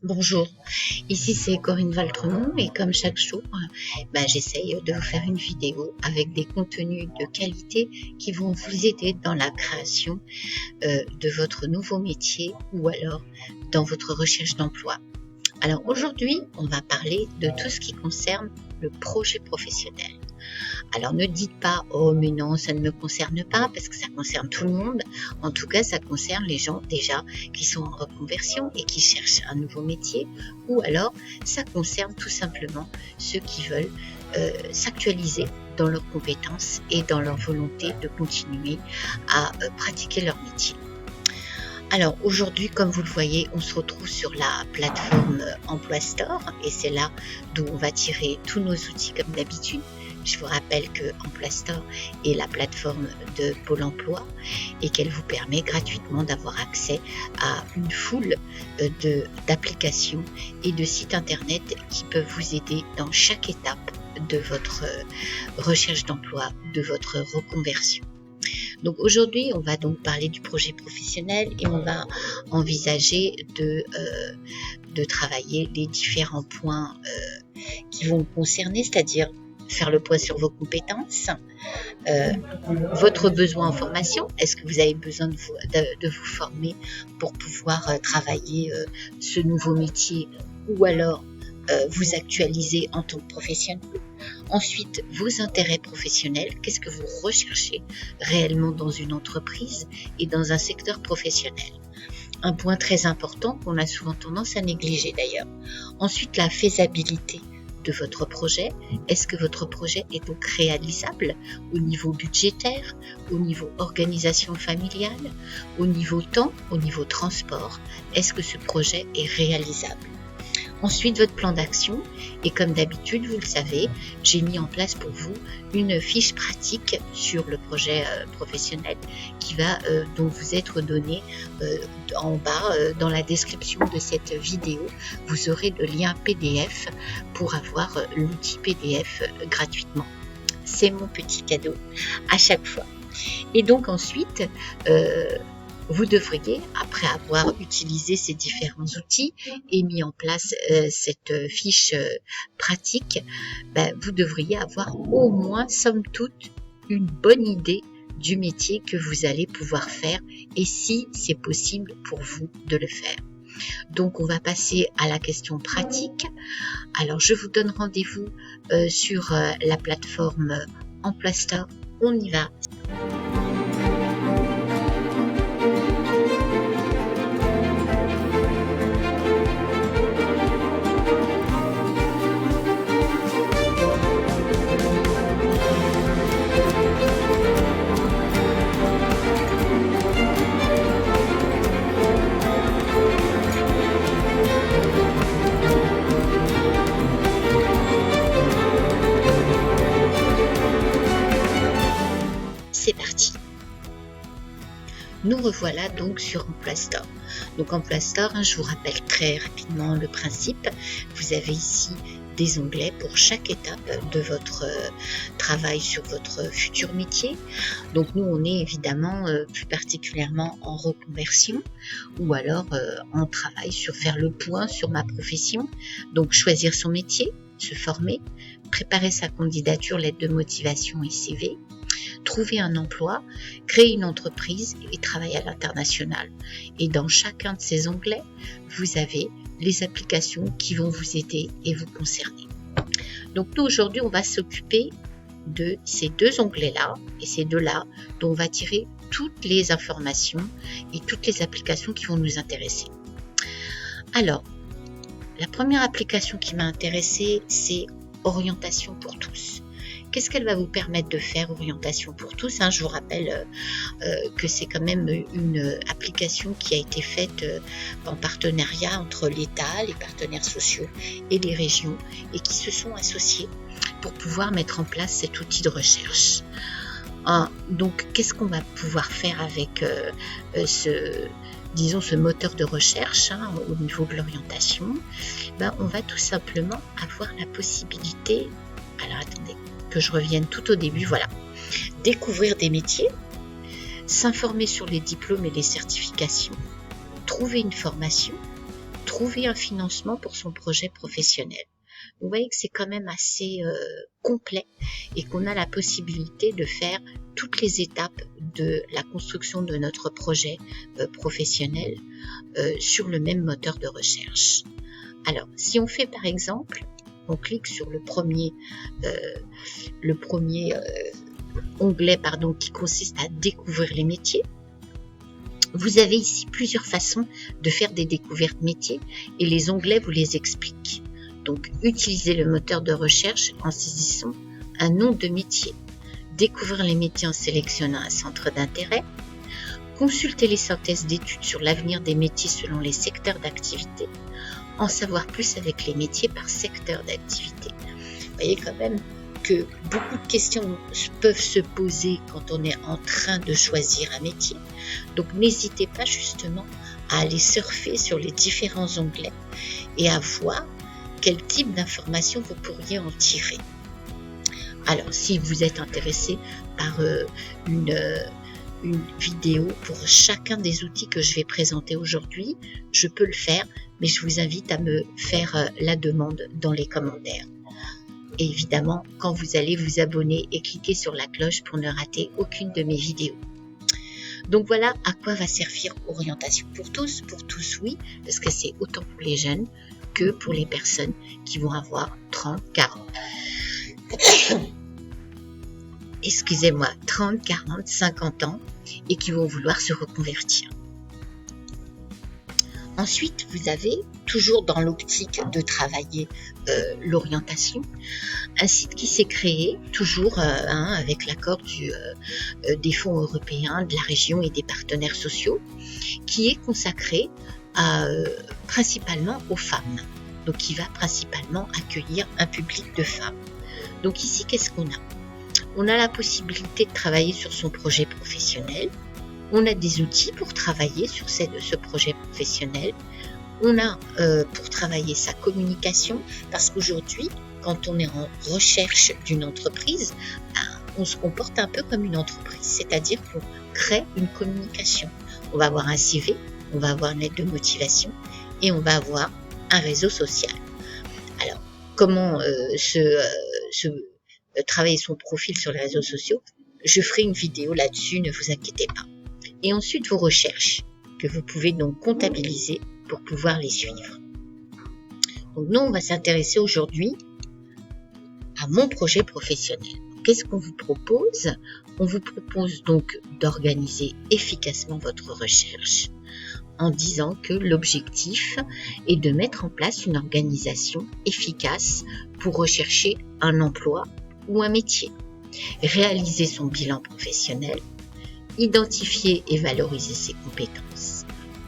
Bonjour, ici c'est Corinne Valtremont et comme chaque jour, j'essaye de vous faire une vidéo avec des contenus de qualité qui vont vous aider dans la création de votre nouveau métier ou alors dans votre recherche d'emploi. Alors aujourd'hui, on va parler de tout ce qui concerne le projet professionnel. Alors ne dites pas « Oh mais non, ça ne me concerne pas » parce que ça concerne tout le monde. En tout cas, ça concerne les gens déjà qui sont en reconversion et qui cherchent un nouveau métier. Ou alors, ça concerne tout simplement ceux qui veulent s'actualiser dans leurs compétences et dans leur volonté de continuer à pratiquer leur métier. Alors aujourd'hui, comme vous le voyez, on se retrouve sur la plateforme Emploi Store et c'est là d'où on va tirer tous nos outils comme d'habitude. Je vous rappelle que Emploi Store est la plateforme de Pôle emploi et qu'elle vous permet gratuitement d'avoir accès à une foule d'applications et de sites internet qui peuvent vous aider dans chaque étape de votre recherche d'emploi, de votre reconversion. Donc aujourd'hui, on va donc parler du projet professionnel et on va envisager de travailler les différents points qui vont vous concerner, c'est-à-dire faire le point sur vos compétences, votre besoin en formation. Est-ce que vous avez besoin de vous former pour pouvoir travailler ce nouveau métier ou alors vous actualiser en tant que professionnel. Ensuite, vos intérêts professionnels, qu'est-ce que vous recherchez réellement dans une entreprise et dans un secteur professionnel. Un point très important qu'on a souvent tendance à négliger d'ailleurs. Ensuite, la faisabilité de votre projet. Est-ce que votre projet est donc réalisable au niveau budgétaire, au niveau organisation familiale, au niveau temps, au niveau transport? Est-ce que ce projet est réalisable? Ensuite, votre plan d'action. Et comme d'habitude, vous le savez, j'ai mis en place pour vous une fiche pratique sur le projet professionnel qui va donc vous être donnée en bas dans la description de cette vidéo. Vous aurez le lien PDF pour avoir l'outil PDF gratuitement. C'est mon petit cadeau à chaque fois. Et donc ensuite, vous devriez, après avoir utilisé ces différents outils et mis en place cette fiche pratique, vous devriez avoir au moins, somme toute, une bonne idée du métier que vous allez pouvoir faire et si c'est possible pour vous de le faire. Donc, on va passer à la question pratique. Alors, je vous donne rendez-vous sur la plateforme Emploi Store. On y va. C'est parti. Nous revoilà donc sur Emploi Store. Donc Emploi Store, je vous rappelle très rapidement le principe. Vous avez ici des onglets pour chaque étape de votre travail sur votre futur métier. Donc nous, on est évidemment plus particulièrement en reconversion ou alors en travail sur faire le point sur ma profession. Donc choisir son métier, se former, préparer sa candidature, lettre de motivation et CV. Trouver un emploi, créer une entreprise et travailler à l'international. Et dans chacun de ces onglets, vous avez les applications qui vont vous aider et vous concerner. Donc nous aujourd'hui, on va s'occuper de ces deux onglets-là et ces deux-là dont on va tirer toutes les informations et toutes les applications qui vont nous intéresser. Alors, la première application qui m'a intéressée, c'est Orientation pour tous. Qu'est-ce qu'elle va vous permettre de faire, Orientation pour tous, Je vous rappelle que c'est quand même une application qui a été faite en partenariat entre l'État, les partenaires sociaux et les régions et qui se sont associés pour pouvoir mettre en place cet outil de recherche. Donc, qu'est-ce qu'on va pouvoir faire avec ce moteur de recherche au niveau de l'orientation? On va tout simplement avoir la possibilité, alors attendez, que je revienne tout au début, voilà. Découvrir des métiers, s'informer sur les diplômes et les certifications, trouver une formation, trouver un financement pour son projet professionnel. Vous voyez que c'est quand même assez complet et qu'on a la possibilité de faire toutes les étapes de la construction de notre projet professionnel sur le même moteur de recherche. Alors, si on fait par exemple, on clique sur le premier onglet qui consiste à découvrir les métiers. Vous avez ici plusieurs façons de faire des découvertes métiers et les onglets vous les expliquent. Donc, utilisez le moteur de recherche en saisissant un nom de métier. Découvrir les métiers en sélectionnant un centre d'intérêt. Consulter les synthèses d'études sur l'avenir des métiers selon les secteurs d'activité. En savoir plus avec les métiers par secteur d'activité. Vous voyez quand même que beaucoup de questions peuvent se poser quand on est en train de choisir un métier. Donc, n'hésitez pas justement à aller surfer sur les différents onglets et à voir quel type d'informations vous pourriez en tirer. Alors, si vous êtes intéressé par une vidéo pour chacun des outils que je vais présenter aujourd'hui, je peux le faire, mais je vous invite à me faire la demande dans les commentaires. Et évidemment, quand vous allez vous abonner et cliquer sur la cloche pour ne rater aucune de mes vidéos. Donc voilà à quoi va servir Orientation pour tous oui, parce que c'est autant pour les jeunes que pour les personnes qui vont avoir 30, 40. Excusez-moi, 30, 40, 50 ans et qui vont vouloir se reconvertir. Ensuite, vous avez, toujours dans l'optique de travailler l'orientation, un site qui s'est créé, toujours avec l'accord des fonds européens, de la région et des partenaires sociaux, qui est consacré principalement aux femmes. Donc, qui va principalement accueillir un public de femmes. Donc ici, qu'est-ce qu'on a? On a la possibilité de travailler sur son projet professionnel. On a des outils pour travailler sur ce projet professionnel. On a pour travailler sa communication, parce qu'aujourd'hui, quand on est en recherche d'une entreprise, on se comporte un peu comme une entreprise, c'est-à-dire qu'on crée une communication. On va avoir un CV, on va avoir une lettre de motivation et on va avoir un réseau social. Alors, comment travailler son profil sur les réseaux sociaux? Je ferai une vidéo là-dessus, ne vous inquiétez pas. Et ensuite, vos recherches, que vous pouvez donc comptabiliser pour pouvoir les suivre. Donc nous, on va s'intéresser aujourd'hui à mon projet professionnel. Qu'est-ce qu'on vous propose? On vous propose donc d'organiser efficacement votre recherche en disant que l'objectif est de mettre en place une organisation efficace pour rechercher un emploi ou un métier, réaliser son bilan professionnel, identifier et valoriser ses compétences,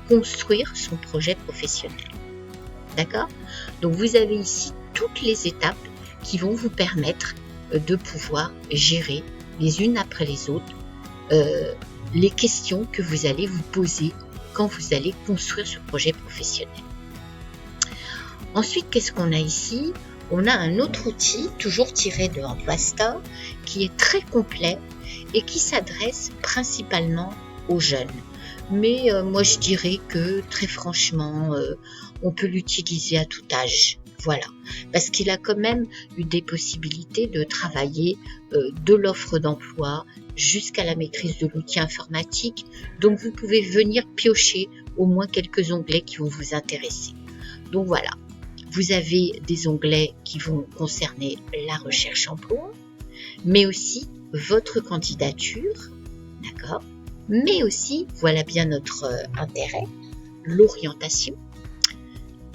construire son projet professionnel. D'accord? Donc vous avez ici toutes les étapes qui vont vous permettre de pouvoir gérer les unes après les autres les questions que vous allez vous poser quand vous allez construire ce projet professionnel. Ensuite, qu'est-ce qu'on a ici? On a un autre outil, toujours tiré de Emploistar, qui est très complet et qui s'adresse principalement aux jeunes. Mais moi, je dirais que, très franchement, on peut l'utiliser à tout âge. Voilà, parce qu'il a quand même eu des possibilités de travailler de l'offre d'emploi jusqu'à la maîtrise de l'outil informatique. Donc, vous pouvez venir piocher au moins quelques onglets qui vont vous intéresser. Donc, voilà, vous avez des onglets qui vont concerner la recherche emploi, mais aussi votre candidature, d'accord? Mais aussi, voilà bien notre intérêt, l'orientation,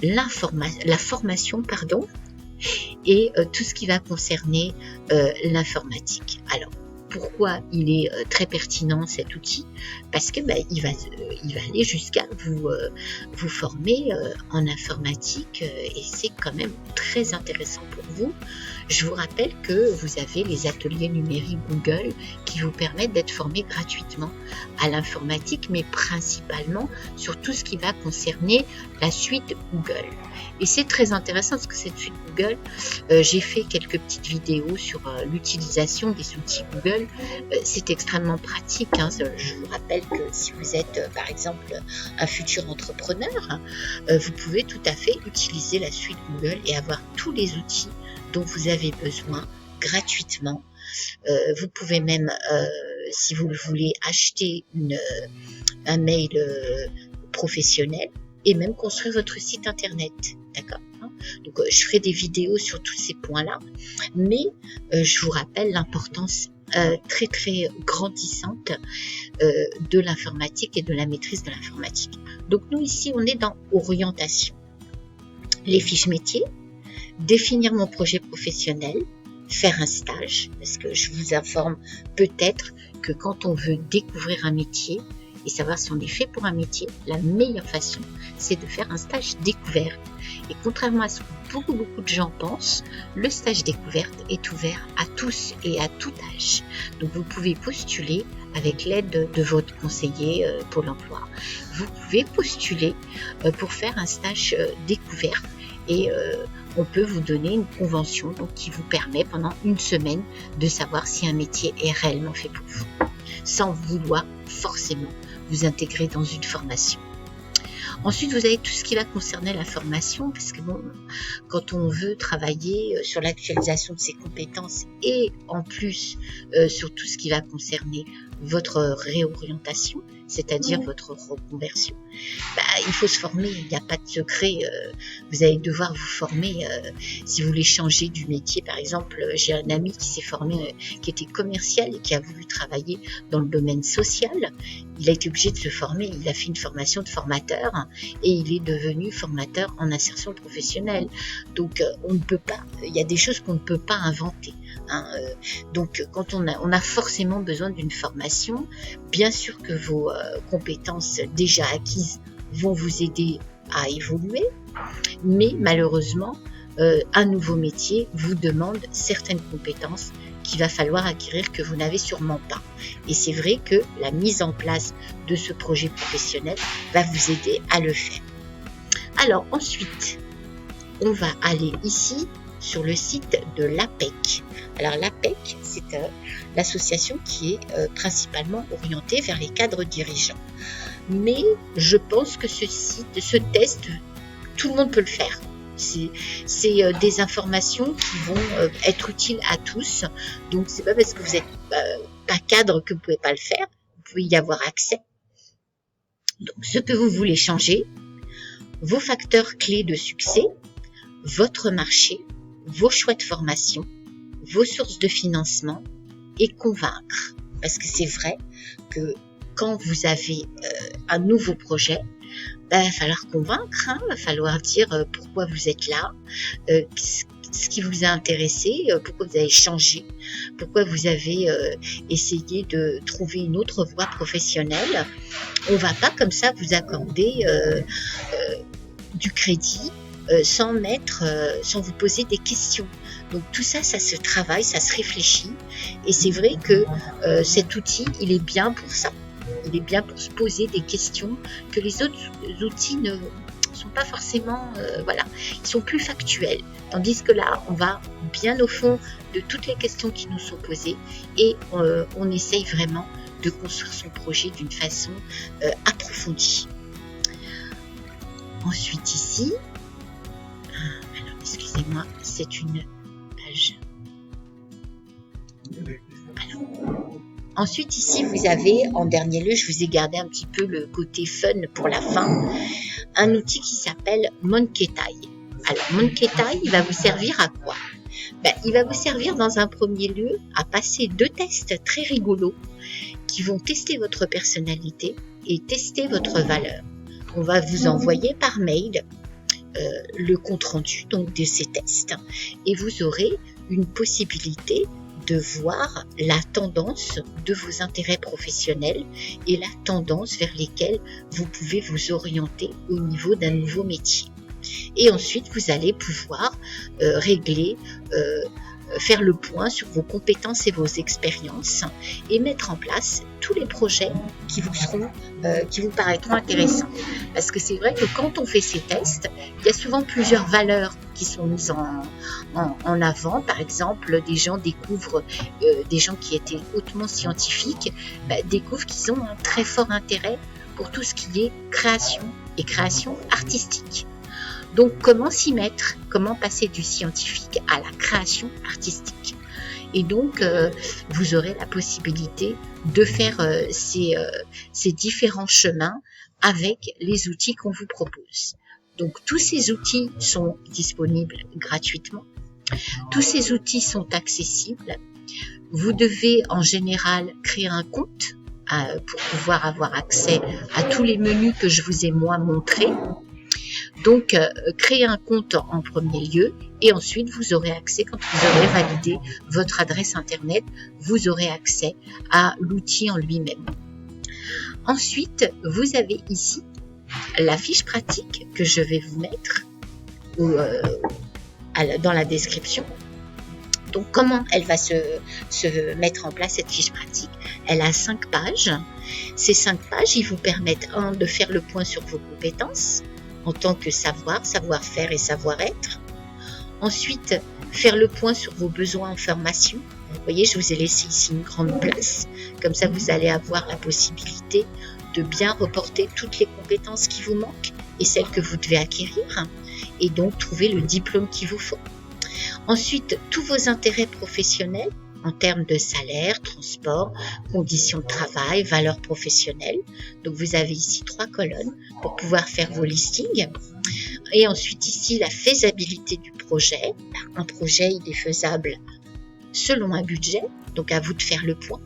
la formation, et tout ce qui va concerner l'informatique. Alors, pourquoi il est très pertinent cet outil? Parce que il va aller jusqu'à vous former en informatique et c'est quand même très intéressant pour vous. Je vous rappelle que vous avez les ateliers numériques Google qui vous permettent d'être formé gratuitement à l'informatique, mais principalement sur tout ce qui va concerner la suite Google. Et c'est très intéressant parce que cette suite Google, j'ai fait quelques petites vidéos sur l'utilisation des outils Google. C'est extrêmement pratique. Hein. Je vous rappelle que si vous êtes, par exemple, un futur entrepreneur, vous pouvez tout à fait utiliser la suite Google et avoir tous les outils dont vous avez besoin gratuitement. Vous pouvez même, si vous le voulez, acheter un mail professionnel et même construire votre site internet. D'accord, hein? Donc, je ferai des vidéos sur tous ces points-là, mais je vous rappelle l'importance très très grandissante de l'informatique et de la maîtrise de l'informatique. Donc, nous ici, on est dans orientation. Les fiches métiers, définir mon projet professionnel, faire un stage, parce que je vous informe peut-être que quand on veut découvrir un métier et savoir si on est fait pour un métier, la meilleure façon, c'est de faire un stage découverte. Et contrairement à ce que beaucoup de gens pensent, le stage découverte est ouvert à tous et à tout âge. Donc vous pouvez postuler avec l'aide de votre conseiller Pôle emploi. Vous pouvez postuler pour faire un stage découverte et on peut vous donner une convention donc, qui vous permet pendant une semaine de savoir si un métier est réellement fait pour vous, sans vouloir forcément vous intégrer dans une formation. Ensuite, vous avez tout ce qui va concerner la formation, parce que bon, quand on veut travailler sur l'actualisation de ses compétences et en plus sur tout ce qui va concerner votre réorientation, c'est-à-dire votre reconversion, il faut se former, il n'y a pas de secret, vous allez devoir vous former si vous voulez changer du métier. Par exemple, j'ai un ami qui s'est formé, qui était commercial et qui a voulu travailler dans le domaine social. Il a été obligé de se former, il a fait une formation de formateur et il est devenu formateur en insertion professionnelle. Donc on ne peut pas, il y a des choses qu'on ne peut pas inventer. Donc quand on a forcément besoin d'une formation, bien sûr que vos compétences déjà acquises vont vous aider à évoluer, mais malheureusement un nouveau métier vous demande certaines compétences qu'il va falloir acquérir que vous n'avez sûrement pas. Et c'est vrai que la mise en place de ce projet professionnel va vous aider à le faire. Alors ensuite, on va aller ici sur le site de l'APEC. Alors l'APEC, c'est l'association qui est principalement orientée vers les cadres dirigeants. Mais je pense que ce test, tout le monde peut le faire. C'est des informations qui vont être utiles à tous. Donc c'est pas parce que vous n'êtes pas cadre que vous pouvez pas le faire. Vous pouvez y avoir accès. Donc ce que vous voulez changer, vos facteurs clés de succès, votre marché, vos choix de formation, vos sources de financement et convaincre. Parce que c'est vrai que quand vous avez un nouveau projet, il va falloir convaincre, il va falloir dire pourquoi vous êtes là, ce qui vous a intéressé, pourquoi vous avez changé, pourquoi vous avez essayé de trouver une autre voie professionnelle. On ne va pas comme ça vous accorder du crédit sans vous poser des questions. Donc tout ça, ça se travaille, ça se réfléchit. Et c'est vrai que cet outil, il est bien pour ça. Il est bien pour se poser des questions que les autres outils ne sont pas forcément, ils sont plus factuels. Tandis que là, on va bien au fond de toutes les questions qui nous sont posées et on essaye vraiment de construire son projet d'une façon approfondie. Ensuite ici, alors excusez-moi, c'est une page. Ensuite, ici, vous avez, en dernier lieu, je vous ai gardé un petit peu le côté fun pour la fin, un outil qui s'appelle Monketai. Alors, Monketai, il va vous servir à quoi? Il va vous servir dans un premier lieu à passer 2 tests très rigolos qui vont tester votre personnalité et tester votre valeur. On va vous envoyer par mail le compte-rendu donc de ces tests et vous aurez une possibilité de voir la tendance de vos intérêts professionnels et la tendance vers lesquels vous pouvez vous orienter au niveau d'un nouveau métier. Et ensuite, vous allez pouvoir régler faire le point sur vos compétences et vos expériences et mettre en place tous les projets qui vous paraîtront intéressants. Parce que c'est vrai que quand on fait ces tests, il y a souvent plusieurs valeurs qui sont mises en avant. Par exemple, des gens découvrent, des gens qui étaient hautement scientifiques, découvrent qu'ils ont un très fort intérêt pour tout ce qui est création et création artistique. Donc, comment s'y mettre? Comment passer du scientifique à la création artistique? Et donc, vous aurez la possibilité de faire ces différents chemins avec les outils qu'on vous propose. Donc, tous ces outils sont disponibles gratuitement. Tous ces outils sont accessibles. Vous devez en général créer un compte pour pouvoir avoir accès à tous les menus que je vous ai moi montrés. Donc, créez un compte en premier lieu et ensuite vous aurez accès, quand vous aurez validé votre adresse internet, vous aurez accès à l'outil en lui-même. Ensuite, vous avez ici la fiche pratique que je vais vous mettre dans la description. Donc, comment elle va se mettre en place, cette fiche pratique? Elle a 5 pages. Ces 5 pages, ils vous permettent, de faire le point sur vos compétences en tant que savoir-faire et savoir-être. Ensuite, faire le point sur vos besoins en formation. Vous voyez, je vous ai laissé ici une grande place. Comme ça, vous allez avoir la possibilité de bien reporter toutes les compétences qui vous manquent et celles que vous devez acquérir et donc trouver le diplôme qu'il vous faut. Ensuite, tous vos intérêts professionnels en termes de salaire, transport, conditions de travail, valeurs professionnelles. Donc, vous avez ici 3 colonnes pour pouvoir faire vos listings. Et ensuite, ici, la faisabilité du projet. Un projet, il est faisable selon un budget, donc à vous de faire le point,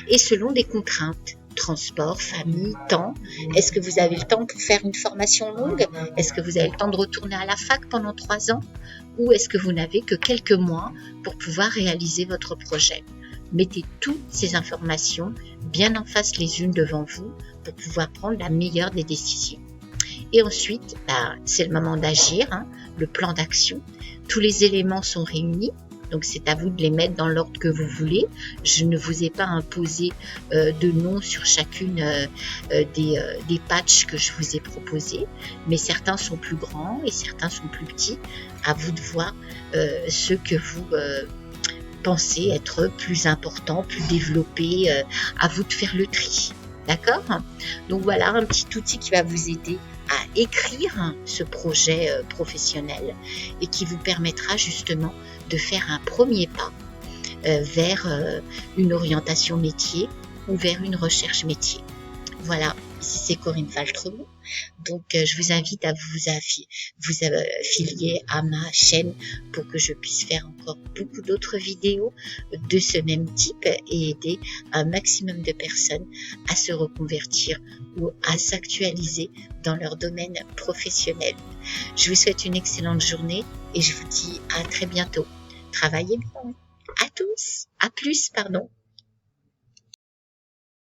et selon des contraintes. Transport, famille, temps. Est-ce que vous avez le temps pour faire une formation longue? Est-ce que vous avez le temps de retourner à la fac pendant 3 ans? Ou est-ce que vous n'avez que quelques mois pour pouvoir réaliser votre projet? Mettez toutes ces informations bien en face les unes devant vous pour pouvoir prendre la meilleure des décisions. Et ensuite, c'est le moment d'agir, le plan d'action. Tous les éléments sont réunis. Donc, c'est à vous de les mettre dans l'ordre que vous voulez. Je ne vous ai pas imposé de nom sur chacune des patchs que je vous ai proposés. Mais certains sont plus grands et certains sont plus petits. À vous de voir ce que vous pensez être plus important, plus développé. À vous de faire le tri. D'accord? Donc, voilà un petit outil qui va vous aider à écrire ce projet professionnel et qui vous permettra justement de faire un premier pas vers une orientation métier ou vers une recherche métier. Voilà, ici c'est Corinne Valtremont. Donc je vous invite à vous affilier à ma chaîne pour que je puisse faire encore beaucoup d'autres vidéos de ce même type et aider un maximum de personnes à se reconvertir ou à s'actualiser dans leur domaine professionnel. Je vous souhaite une excellente journée et je vous dis à très bientôt. Travaillez bien. À tous. À plus, pardon.